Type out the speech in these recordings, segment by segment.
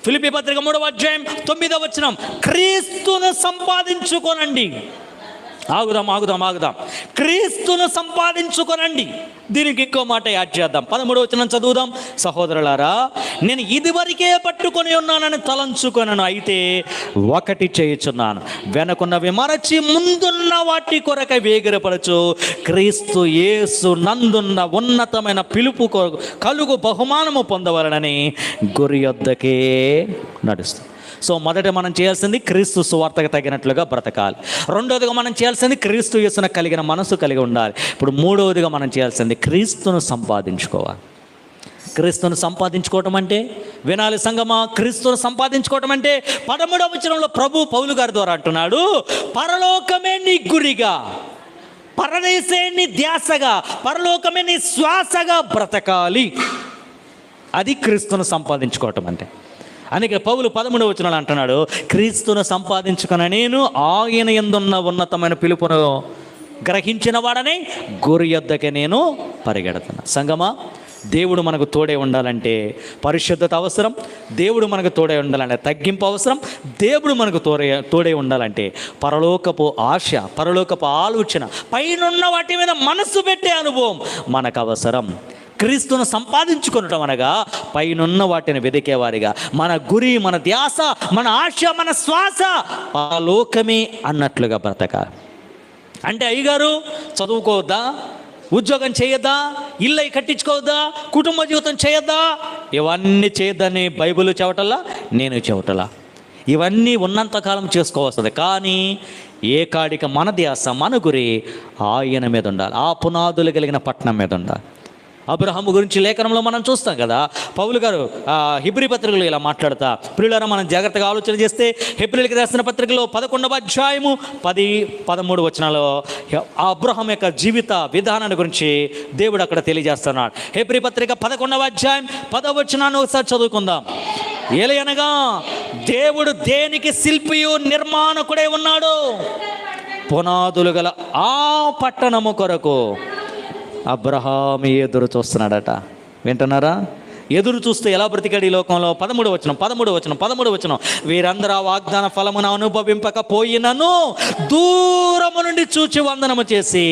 ఫిలిప్పీ పత్రిక 3వ అధ్యాయం 9వ వచనం, క్రీస్తును సంపాదించుకోనండి. ఆగుదాం. క్రీస్తును సంపాదించుకోనండి. దీనికి ఇంకో మాట యాడ్ చేద్దాం. 13వ వచనం చదువుదాం. సహోదరులారా, నేను ఇదివరకే పట్టుకొని ఉన్నానని తలంచుకొనను, అయితే ఒకటి చేయుచున్నాను, వెనకున్నవి మరచి ముందున్న వాటి కొరకై వేగిరపరచు, క్రీస్తు యేసు నందున్న ఉన్నతమైన పిలుపు కలుగు బహుమానము పొందవలనని గురి యొద్దకే నడుస్తుంది. సో మొదట మనం చేయాల్సింది క్రీస్తు సువార్తకు తగినట్లుగా బ్రతకాలి. రెండవదిగా మనం చేయాల్సింది క్రీస్తు యేసును కలిగిన మనసు కలిగి ఉండాలి. ఇప్పుడు మూడవదిగా మనం చేయాల్సింది క్రీస్తును సంపాదించుకోవాలి. క్రీస్తును సంపాదించుకోవటం అంటే వినాలి సంగమా, క్రీస్తును సంపాదించుకోవటం అంటే 13వ వచనంలో ప్రభు పౌలు గారి ద్వారా అంటున్నాడు, పరలోకమే నీ గురిగా, పరదేశే నీ ధ్యాసగా, పరలోకమే నీ శ్వాసగా బ్రతకాలి. అది క్రీస్తును సంపాదించుకోవటం అంటే. అందుకే పౌలు 13వ వచనంలో అంటున్నాడు, క్రీస్తును సంపాదించుకున్న నేను ఆయన యందున్న ఉన్నతమైన పిలుపును గ్రహించిన వాడని గురి యొద్దకే నేను పరిగెడుతున్నా. సంగమా, దేవుడు మనకు తోడే ఉండాలంటే పరిశుద్ధత అవసరం. దేవుడు మనకు తోడే ఉండాలంటే తగ్గింపు అవసరం. దేవుడు మనకు తోడే ఉండాలంటే పరలోకపు ఆశ, పరలోకపు ఆలోచన, పైనున్న వాటి మీద మనసు పెట్టే అనుభవం మనకు అవసరం. క్రీస్తును సంపాదించుకొనటం అనగా పైనున్న వాటిని వెదికేవారిగా, మన గురి, మన ధ్యాస, మన ఆశ, మన శ్వాస పరలోకమే అన్నట్లుగా బ్రతకాలి. అంటే అయ్యగారు చదువుకోవద్దా, ఉద్యోగం చేయొద్దా, ఇల్లు కట్టించుకోవద్దా, కుటుంబ జీవితం చేయొద్దా? ఇవన్నీ చేయొద్దని బైబిల్ చెప్పటల్లా, నేను చెప్పటలా. ఇవన్నీ ఉన్నంతకాలం చేసుకోవస్తుంది. కానీ ఏ కాడిక మన ధ్యాస, మన గురి ఆయన మీద ఉండాలి, ఆ పునాదులు కలిగిన పట్టణం మీద ఉండాలి. అబ్రహాము గురించి లేఖనంలో మనం చూస్తాం కదా. పౌలు గారు హెబ్రీ పత్రికలో ఇలా మాట్లాడతా, ప్రియులారా మనం జాగ్రత్తగా ఆలోచన చేస్తే హెబ్రీలకు రాసిన పత్రికలో 11వ అధ్యాయము 10-13 వచనాల్లో అబ్రహాం యొక్క జీవిత విధానాన్ని గురించి దేవుడు అక్కడ తెలియజేస్తున్నాడు. హెబ్రీ పత్రిక 11వ అధ్యాయం 10వ వచనాన్ని ఒకసారి చదువుకుందాం. ఏలయనగా దేవుడు దేనికి శిల్పియు నిర్మాణకుడే ఉన్నాడు, పునాదులు గల ఆ పట్టణము కొరకు అబ్రహాం ఎదురు చూస్తున్నాడట. వింటున్నారా? ఎదురు చూస్తే ఎలా బ్రతికాడు ఈ లోకంలో? 13వ వచనం, వీరందరూ ఆ వాగ్దాన ఫలమును అనుభవింపకపోయినను దూరము నుండి చూచి వందనము చేసి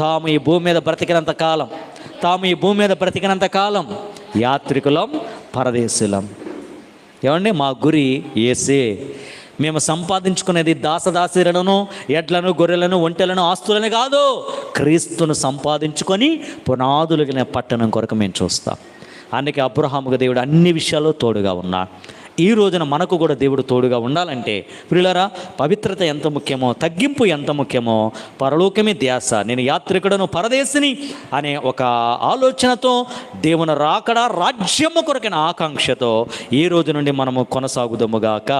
తాము ఈ భూమి మీద బ్రతికినంత కాలం యాత్రికులం, పరదేశులం. ఏమండి, మా గురి యేసే. మేము సంపాదించుకునేది దాసదాసీలను, ఎడ్లను, గొర్రెలను, ఒంటెలను, ఆస్తులను కాదు, క్రీస్తును సంపాదించుకొని పునాదులగిన పట్టణం కొరకు మేము చూస్తాం. అందుకే అబ్రహాముకు దేవుడు అన్ని విషయాల్లో తోడుగా ఉన్నాడు. ఈ రోజున మనకు కూడా దేవుడు తోడుగా ఉండాలంటే ప్రియులారా, పవిత్రత ఎంత ముఖ్యమో, తగ్గింపు ఎంత ముఖ్యమో, పరలోకమే ధ్యాస, నేను యాత్రికుడను, పరదేశిని అనే ఒక ఆలోచనతో, దేవుని రాకడ రాజ్యము కొరకైన ఆకాంక్షతో ఈ రోజు నుండి మనము కొనసాగుదాముగాక.